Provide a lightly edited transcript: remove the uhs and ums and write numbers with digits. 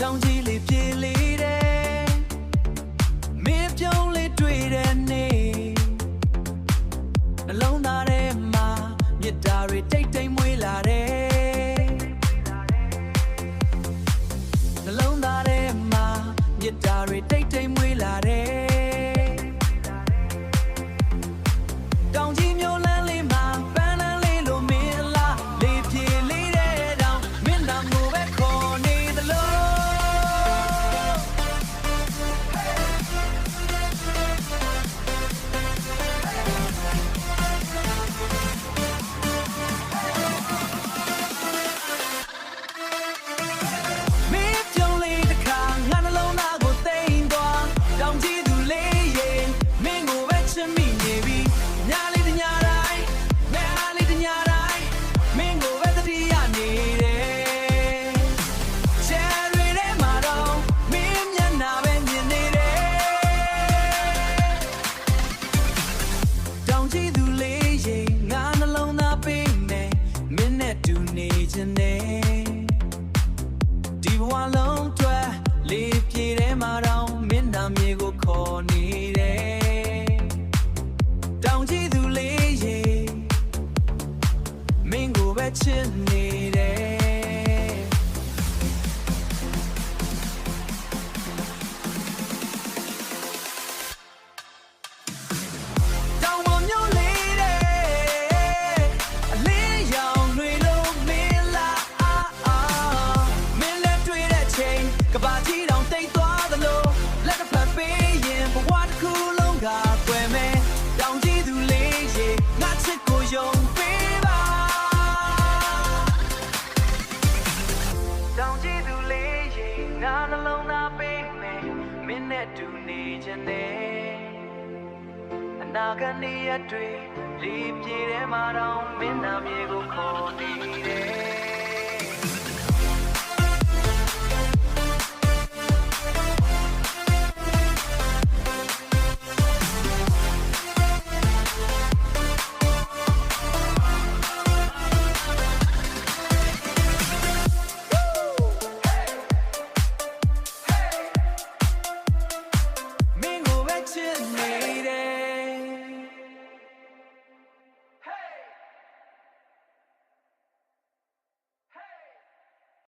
တောင်ကြီးလေးပြေးလေးတဲ့မင်းပြုံးလေးတွေ့တဲ့နေ့နှလုံးသားထဲမှာမြစ်တာတွေတိတ်တိတ်မွေးလာတယ်နှလုံးသားထဲမှာမြစ်တာတွေတိတ်တိတ်မွေးလာတယ်တောင်ကြီးမျိုးလမ်းလေးမှာပန်းလန်းလေးလိုမင်းလားလေးပြေးလေးတဲ့တောင်မင်းနာမို့ပဲခေါ်နေသလိုဒီဘဝလုံးအတွက်လေးပြေထဲမှာတော့မင်းနာမြေကိုခေါ်နေတယ်တောင်ကြီးသူလေးရေမင်းကိုပဲချစ်နေတယ်ကဘာကြီးတောင်တိတ်သွားသလိုလက်ကဖက်ပေးရင်ဘဝတစ်ခုလုံးကကွယ်မယ်တောင်ကြီးသူလေးရေငါချစ်ကိုယုံပေးပါတောင်ကြီးသူလေးရေငါနှလုံးသားပေးမယ်မင်းနဲ့တူနေခြင်းနဲ့အနာဂတ်နေ့ရက်တွေလေးပြေထဲမှာတော့မင်းနာမြေကိုခေါ်နေတယ်